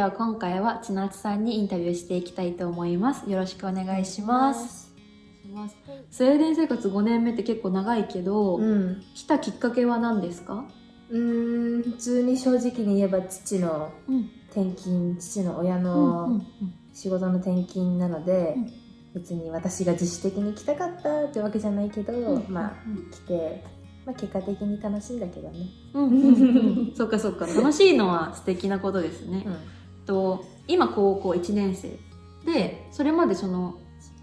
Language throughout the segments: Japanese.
は今回は千夏さんにインタビューしていきたいと思います。よろしくお願いします。スウェーデン生活5年目って結構長いけど、来たきっかけは何ですか？普通に正直に言えば父の転勤、父の親の仕事の転勤なので、別に私が自主的に来たかったってわけじゃないけど、来て、結果的に楽しいんだけどね。そっかそっか、楽しいのは素敵なことですね。今高校1年生で、それまでその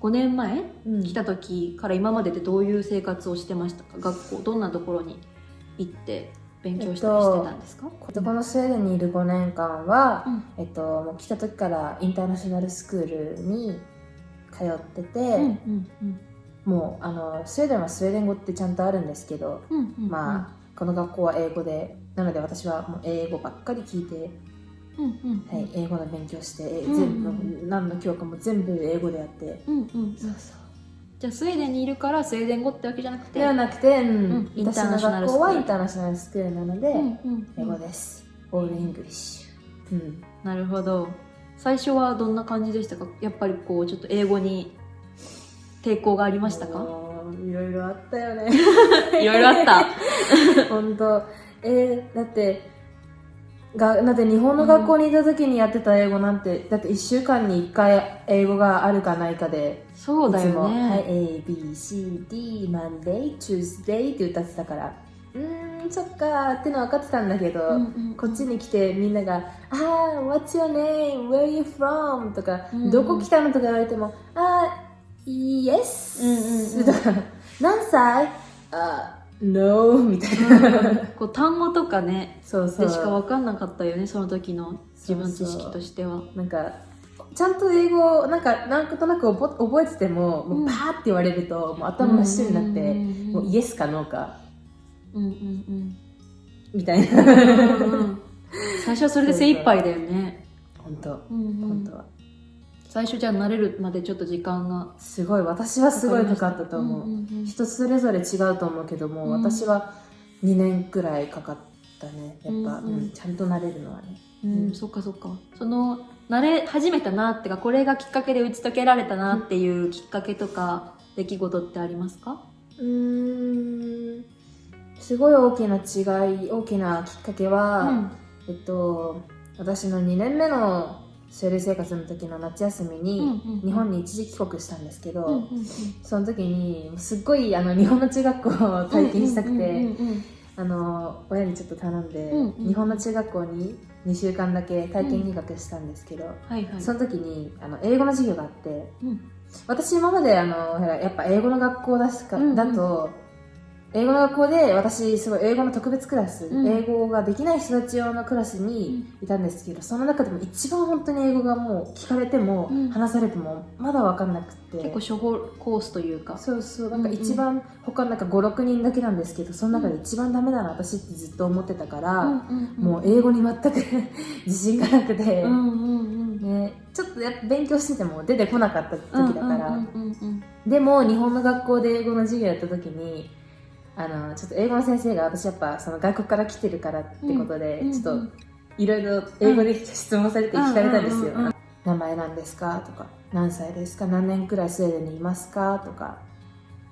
5年前、来た時から今まででどういう生活をしてましたか？学校どんなところに行って勉強したりしてたんですか？このスウェーデンにいる5年間は、もう来た時からインターナショナルスクールに通ってて、もうスウェーデンはスウェーデン語ってちゃんとあるんですけど、この学校は英語で、なので私はもう英語ばっかり聞いて、英語の勉強して、全部何の教科も全部英語でやって、じゃあスウェーデンにいるからスウェーデン語ってわけじゃなくて、私の学校はインターナショナルスクールなので、英語です。オールイングリッシュ。なるほど。最初はどんな感じでしたか？やっぱりこうちょっと英語に抵抗がありましたか？いろいろあったよね。いろいろあった。本当。だって日本の学校にいた時にやってた英語なんて、だって1週間に1回英語があるかないかで、そうだよね。はい、A, B, C, D, Monday, Tuesday って歌ってたから、そっかーっての分かってたんだけど、こっちに来てみんなが「What's your name? Where are you from?」とか、どこ来たのとか言われても「Yes」とか「何歳？No」みたいな、こう単語とかね、そうでしか分かんなかったよね、その時の自分知識としては。なんかちゃんと英語なんとなく覚えてても、もうパーって言われるともう頭真っ白になって、もうイエスかノーかみたいな。最初はそれで精一杯だよね。本当は最初じゃあ慣れるまでちょっと時間がすごい、私はすごいかかったと思う。人それぞれ違うと思うけども、私は2年くらいかかったね。やっぱ、ちゃんと慣れるのはね。そっかそっか。その慣れ始めたなってか、これがきっかけで打ち解けられたなっていうきっかけとか出来事ってありますか？すごい大きなきっかけは、私の2年目のスウェーデン生活の時の夏休みに日本に一時帰国したんですけど、その時にすっごい日本の中学校を体験したくて、親にちょっと頼んで、日本の中学校に2週間だけ体験入学したんですけど、その時に英語の授業があって、私今までやっぱ英語の学校だと、英語の学校で私すごい英語の特別クラス、英語ができない人たち用のクラスにいたんですけど、その中でも一番本当に英語がもう聞かれても、話されてもまだ分かんなくて、結構初歩コースというか、なんか一番、他なんか5、6人だけなんですけど、その中で一番ダメだな私ってずっと思ってたから、もう英語に全く自信がなくて、ちょっとやっぱ勉強してても出てこなかった時だから、でも日本の学校で英語の授業やった時にちょっと英語の先生が、私やっぱその外国から来てるからってことで、ちょっといろいろ英語で質問されて聞かれたんですよ。名前なんですかとか、何歳ですか、何年くらいスウェーデンにいますかとか、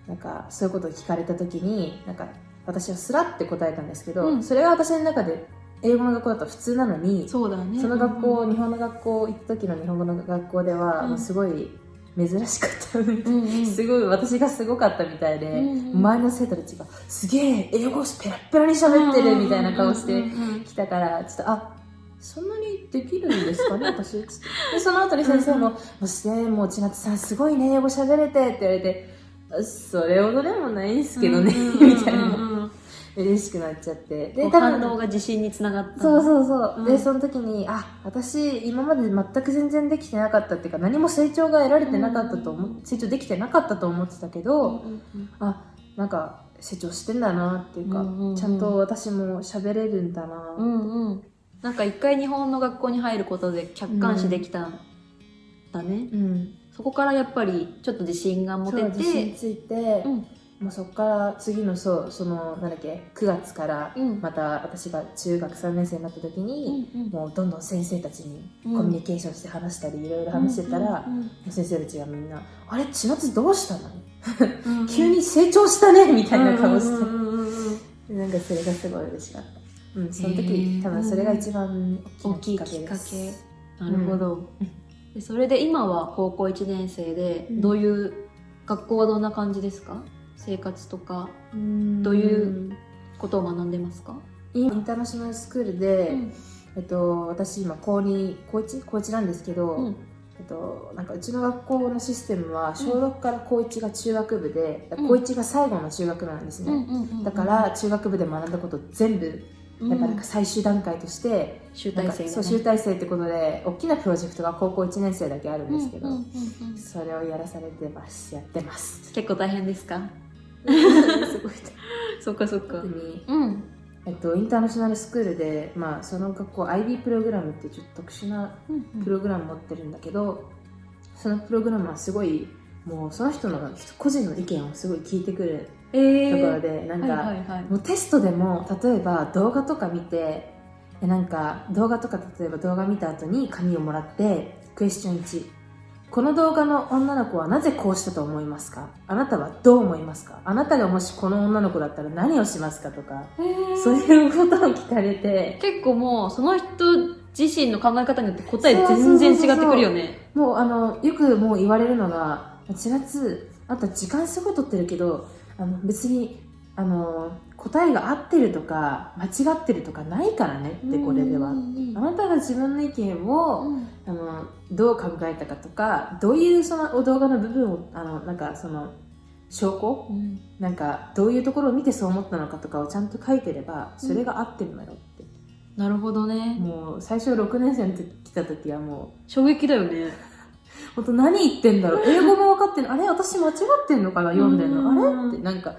なんかそういうことを聞かれた時に、なんか私はスラって答えたんですけど、それが私の中で英語の学校だと普通なのに、そうだね、その学校、日本の学校行った時の日本語の学校では、もうすごい珍しかったみたい、すごい私がすごかったみたいで、周りの生徒たちがすげえ英語ペラッペラに喋ってるみたいな顔してきたから、ちょっとそんなにできるんですかね私つって、でその後に先生も「もう千夏さんすごいね英語喋れて」って言われて「それほどでもないんすけどね」みたいな。嬉しくなっちゃって、で反応が自信につながった。でその時に私今まで全く全然できてなかったっていうか、何も成長が得られてなかったと成長できてなかったと思ってたけど、なんか成長してんだなっていうか、ちゃんと私も喋れるんだなって、なんか一回日本の学校に入ることで客観視できたんだね。そこからやっぱりちょっと自信が持てて、自信ついて、もうそこから次のそのなんだっけ9月からまた私が中学3年生になった時に、もうどんどん先生たちにコミュニケーションして話したりいろいろ話してたら、先生たちがみんな「あれ千夏どうしたの急に成長したね」みたいな顔してなんかそれがすごい嬉しかった。その時多分それが一番大きいきっかけです。なるほど、でそれで今は高校1年生でどういう学校はどんな感じですか？生活とかどういうことを学んでますか？インターナショナルスクールで、私今高1なんですけど、なんかうちの学校のシステムは小6から高1が中学部で、高1が最後の中学部なんですね。だから中学部で学んだこと全部やっぱなんか最終段階として集大成、そう集大成ってことで大きなプロジェクトが高校1年生だけあるんですけど、それをやらされてますやってます。結構大変ですか？すごいそっかそっか。インターナショナルスクールで、その学校 IB プログラムってちょっと特殊なプログラム持ってるんだけど、そのプログラムはすごいもうその人の個人の意見をすごい聞いてくるところで、なんか、もうテストでも例えば動画とか見てなんか例えば動画見た後に紙をもらってクエスチョン1、この動画の女の子はなぜこうしたと思いますか？あなたはどう思いますか？あなたがもしこの女の子だったら何をしますか？とか、そういうことを聞かれて、結構もうその人自身の考え方によって答え全然違ってくるよね。もうよくもう言われるのが、千夏あんた時間すごい取ってるけど別に答えが合ってるとか間違ってるとかないからねって、これではあなたが自分の意見を、どう考えたかとか、どういうその動画の部分をなんかその証拠、なんかどういうところを見てそう思ったのかとかをちゃんと書いてればそれが合ってるのよって、なるほどね。もう最初6年生の時来た時はもう衝撃だよね。本当何言ってんだろう、英語も分かってんの、あれ私間違ってんのかな、読んでんの、あれってなんか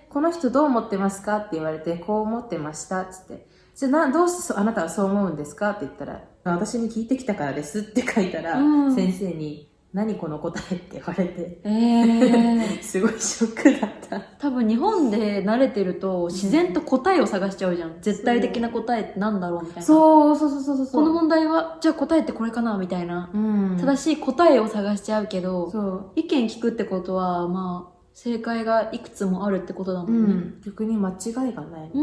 この人どう思ってますかって言われて、こう思ってましたっつって、じゃあどうしてあなたはそう思うんですかって言ったら、私に聞いてきたからですって書いたら、先生に何この答えって言われて、すごいショックだった。多分日本で慣れてると自然と答えを探しちゃうじゃん。絶対的な答えってなんだろうみたいな。そうこの問題はじゃあ答えってこれかなみたいな、正しい答えを探しちゃうけど、意見聞くってことは正解がいくつもあるってことだもんね。逆に間違いがないみたい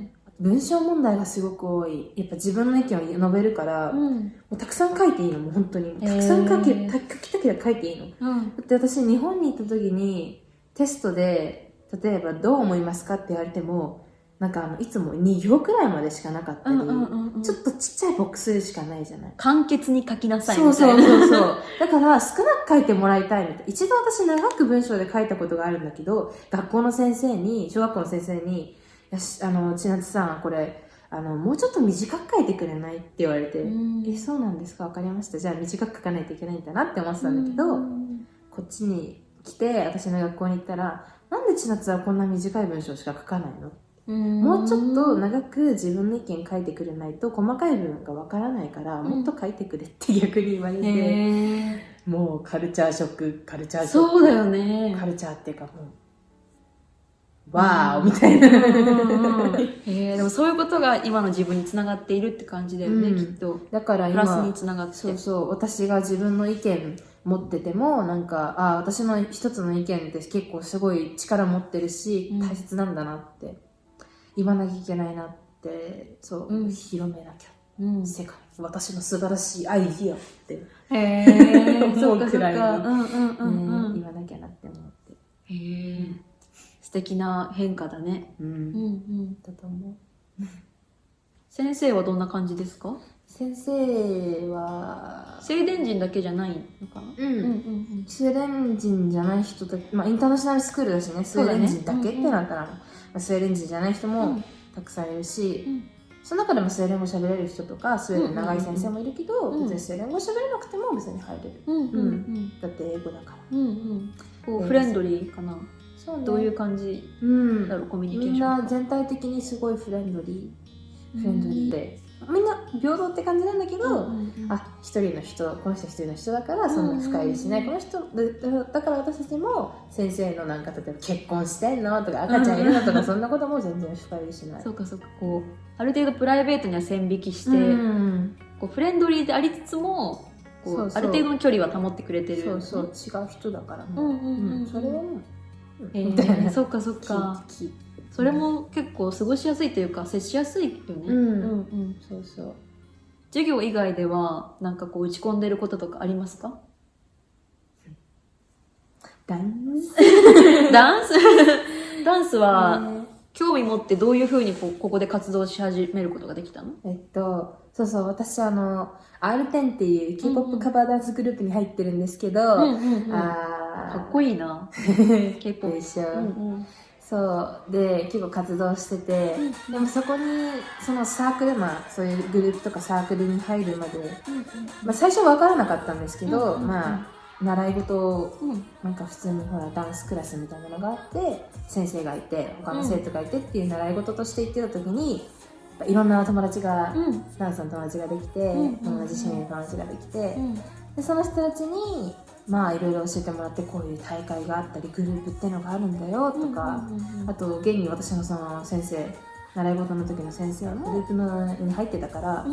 な。文章問題がすごく多い。やっぱ自分の意見を述べるから、もうたくさん書いていいの、もう本当に。たくさん書きたければ書いていいの。だって私日本に行った時にテストで、例えばどう思いますかって言われても、なんかいつも2行くらいまでしかなかったり、ちょっとちっちゃいボックスしかないじゃない。簡潔に書きなさいみたいな。そう。だから少なく書いてもらいたいみたいな。一度私長く文章で書いたことがあるんだけど、学校の先生に、小学校の先生に、千夏さんこれもうちょっと短く書いてくれないって言われて、そうなんですか、わかりました、じゃあ短く書かないといけないんだなって思ってたんだけど、こっちに来て私の学校に行ったら、なんで千夏はこんな短い文章しか書かないの、もうちょっと長く自分の意見書いてくれないと細かい部分がわからないから、もっと書いてくれって逆に言われて、もうカルチャーショック。そうだよね。カルチャーっていうかもうわーみたいな。でもそういうことが今の自分につながっているって感じだよね、きっと。だから今プラスにつながって。そう私が自分の意見持ってても、なんか私の一つの意見って結構すごい力持ってるし、大切なんだなって言わなきゃいけないなって、広めなきゃ、世界私の素晴らしいアイディアって思うくらいに言わなきゃなって思って。素敵な変化だね。だと思う。先生はどんな感じですか？先生はスウェーデン人だけじゃないのかな？スウェーデン人じゃない人だけ、インターナショナルスクールだしね、スウェーデン人だけってなったら、スウェーデン人じゃない人もたくさんいるし、その中でもスウェーデン語喋れる人とかスウェーデン長い先生もいるけど、別にスウェーデン語喋れなくても別に入れる。だって英語だから。フレンドリーかな。どういう感じだろう、コミュニケーション。みんな全体的にすごいフレンドリーで、みんな平等って感じなんだけど、うんうんうん、一人の人、この人一人の人だからそんな深入りしない、この人だから私たちも先生のなんか例えば結婚してんのとか赤ちゃんいるのとかそんなことも全然深入りしない。そうかそうか、こうある程度プライベートには線引きして、こうフレンドリーでありつつもこうそうそうある程度の距離は保ってくれてる、そうそう、違う人だからね、それはもう、みたいな、そっかそっか、それも結構過ごしやすいというか接しやすいよね。そうそう。授業以外ではなんかこう打ち込んでることとかありますか？ダンスダンスは興味持ってどういうふうにここで活動し始めることができたの？そうそう、私R10 っていう K-POP カバーダンスグループに入ってるんですけど、かっこいいなK-POP でしょ、そうで結構活動してて、でもそこにそのサークル、そういうグループとかサークルに入るまで、最初分からなかったんですけど、習い事を、なんか普通にほらダンスクラスみたいなのがあって先生がいて他の生徒がいてっていう習い事として行ってた時に、いろんな友達が、ダンスの友達ができて、同じ趣味の友達ができて、でその人たちにいろいろ教えてもらって、こういう大会があったりグループっていうのがあるんだよとか、あと現に私のその先生、習い事の時の先生もグループに入ってたから、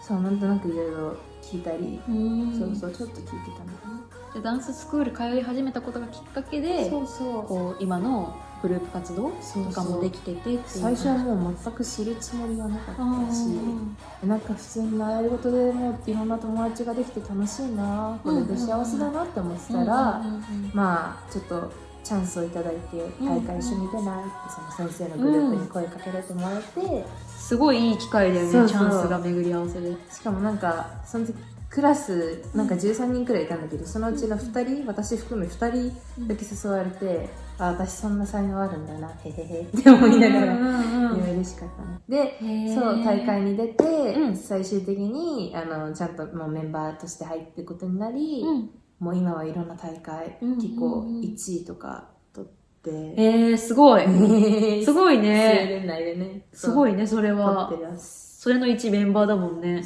そうなんとなくいろいろ聞いたり、そうそうちょっと聞いてたのかな。じゃあダンススクール通い始めたことがきっかけで、こう今のグループ活動とかもできててっていう。最初はもう全く知るつもりはなかったし、なんか普通に習い事でもいろんな友達ができて楽しいな、これで幸せだなって思ってたら、ちょっとチャンスをいただいて大会一緒に出ないってその先生のグループに声かけられてもらえて、すごいいい機会だよね。チャンスが巡り合わせで、しかもなんかその時クラスなんか13人くらいいたんだけど、そのうちの2人、私含め2人だけ誘われて、私そんな才能あるんだな、へへへって思いながら嬉しかったね。で、そう大会に出て、最終的にちゃんともうメンバーとして入っていくことになり、もう今はいろんな大会、結構1位とか取って、すごいすごいね。スウェーデン内でね、すごいね。それはそれの一メンバーだもんね。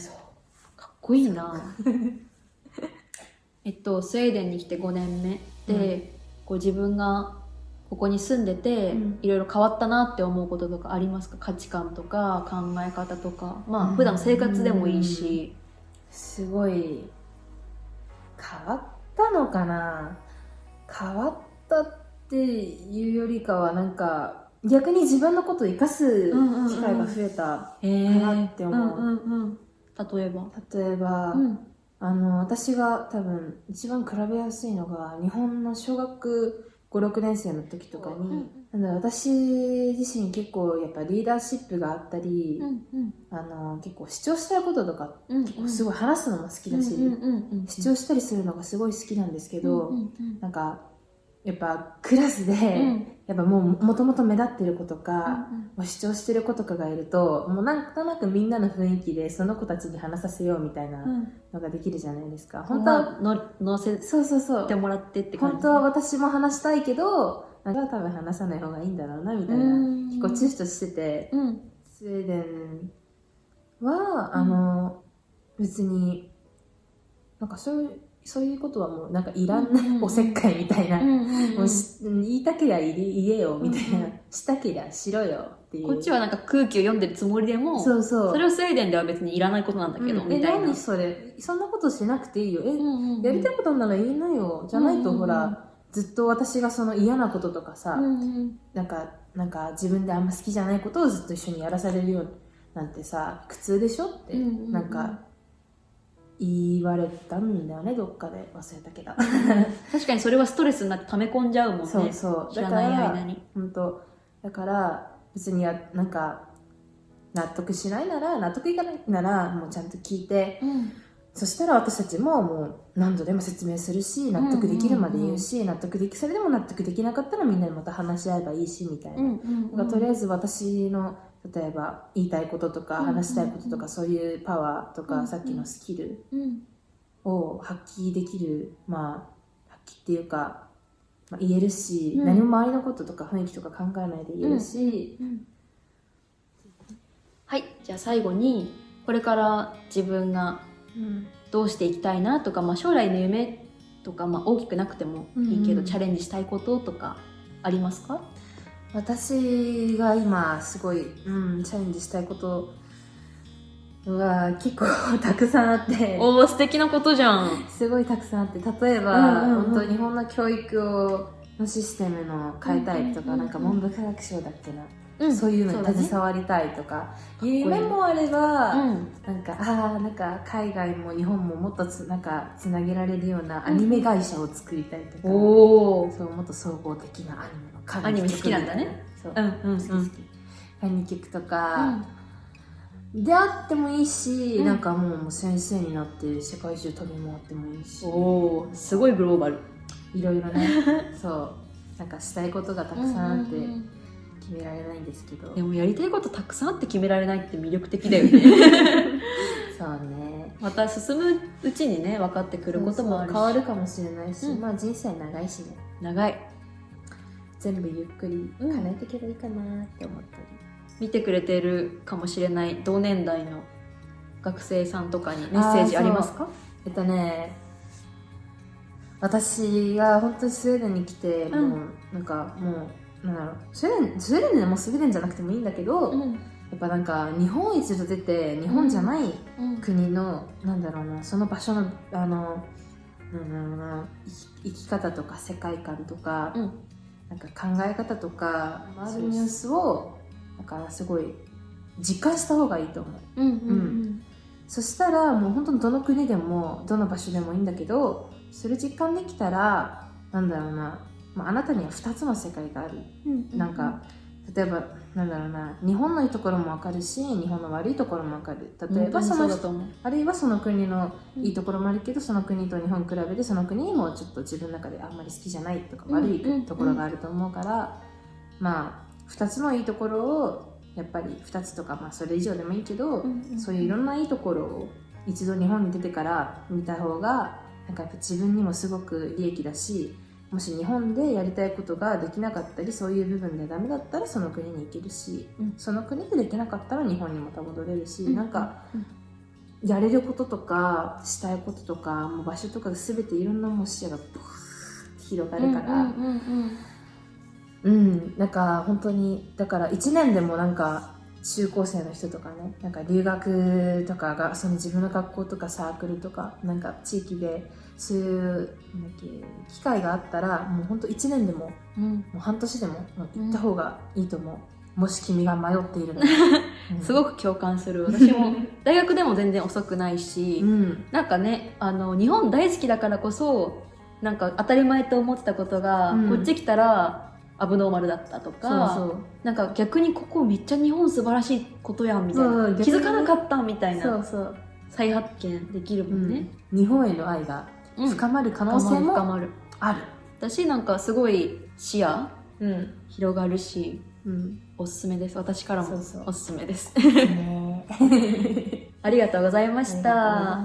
かっこいいなスウェーデンに来て5年目で、こう自分がここに住んでて、いろいろ変わったなって思うこととかありますか？価値観とか考え方とか、普段生活でもいいし。すごい変わったのかな。変わったっていうよりかはなんか逆に自分のことを生かす機会が増えたかなって思う。例えば、私が多分一番比べやすいのが日本の小学5、6年生の時とかに、私自身結構やっぱリーダーシップがあったり、結構主張したいこととか、結構すごい話すのも好きだし、主張したりするのがすごい好きなんですけど、なんかやっぱクラスで、やっぱもともと目立ってる子とか、主張してる子とかがいると、もうなんとなくみんなの雰囲気でその子たちに話させようみたいなのができるじゃないですか。本当は乗せてもらってって感じ。本当は私も話したいけど、なんか多分話さない方がいいんだろうなみたいな、結構躊躇してて、スウェーデンは別になんかそういうことはもうなんかいらんない、おせっかいみたいな、もう言いたけりゃ言えよみたいな、したけりゃしろよっていう。こっちはなんか空気を読んでるつもりでも、それをスウェーデンでは別にいらないことなんだけど、みたいな。何それ、そんなことしなくていいよ、やりたいことなら言いなよ、じゃないとほら、ずっと私がその嫌なこととかさ、なんか自分であんま好きじゃないことをずっと一緒にやらされるよなんてさ、苦痛でしょって、なんか言われたんだよね、どっかで忘れたけど確かにそれはストレスになって溜め込んじゃうもんね。そう知らない間に。本当だから別になんか納得しないなら、納得いかないならもうちゃんと聞いて、そしたら私たちももう何度でも説明するし、納得できるまで言うし、それでも納得できなかったらみんなでまた話し合えばいいしみたいな、とりあえず私の例えば言いたいこととか話したいこととか、そういうパワーとか、さっきのスキルを発揮できる、発揮っていうか、言えるし、何も周りのこととか雰囲気とか考えないで言えるし、はい、じゃあ最後にこれから自分がどうしていきたいなとか、将来の夢とか、大きくなくてもいいけど、チャレンジしたいこととかありますか？私が今すごい、チャレンジしたいことは結構たくさんあって、おー、素敵なことじゃん。すごいたくさんあって、例えば、本当日本の教育のシステムの変えたいとか、なんか文部科学省だっけな、そういうのに携わりたいとか、夢もあれば、なんか海外も日本ももっとつなげられるようなアニメ会社を作りたいとか、そうもっと総合的なアニメ好きなんだね。そう、好き。アニメ曲とか、であってもいいし、なんかもう先生になって世界中飛び回ってもいいし、すごいグローバル。いろいろねそうなんかしたいことがたくさんあって決められないんですけど、でもやりたいことたくさんあって決められないって魅力的だよねそうね、また進むうちにね分かってくることもあるし、変わるかもしれないし、人生長いしね、長い、全部ゆっくり叶えていけばいいかなって思ったり、見てくれてるかもしれない同年代の学生さんとかにメッセージありますか？私が本当にスウェーデンに来て、なんだろう、スウェーデンでもスウェーデンじゃなくてもいいんだけど、やっぱなんか日本一度出て日本じゃない国の、なんだろうな、その場所の生き方とか世界観とか、なんか考え方とかあるニュースをなんかすごい実感した方がいいと思う。そしたらもう本当にどの国でもどの場所でもいいんだけど、それ実感できたら、なんだろうな、あなたには2つの世界がある。なんか例えばなんだろうな、日本のいいところも分かるし、日本の悪いところも分かる。例えばあるいはその国のいいところもあるけど、その国と日本比べてその国もちょっと自分の中であんまり好きじゃないとか、悪いところがあると思うから、2つのいいところをやっぱり2つとか、それ以上でもいいけど、そういういろんないいところを一度日本に出てから見た方がなんかやっぱ自分にもすごく利益だし、もし日本でやりたいことができなかったり、そういう部分でダメだったらその国に行けるし、その国でできなかったら日本にまた戻れるし、なんかやれることとかしたいこととか、もう場所とか全ていろんな視野がブワーッて広がるから、なんか本当にだから1年でもなんか中高生の人とかね、なんか留学とかがその自分の学校とかサークルとかなんか地域でそういう機会があったら、もう本当1年でも、もう半年でも行った方がいいと思う。もし君が迷っているのすごく共感する。私も大学でも全然遅くないし、なんかね、日本大好きだからこそなんか当たり前と思ってたことが、こっち来たらアブノーマルだったとか、なんか逆にここめっちゃ日本素晴らしいことやんみたいな、気づかなかったみたいな、再発見できるもんね。日本への愛が深まる可能性もある。私なんかすごい視野広がるし、おすすめです。私からもおすすめです。ありがとうございました。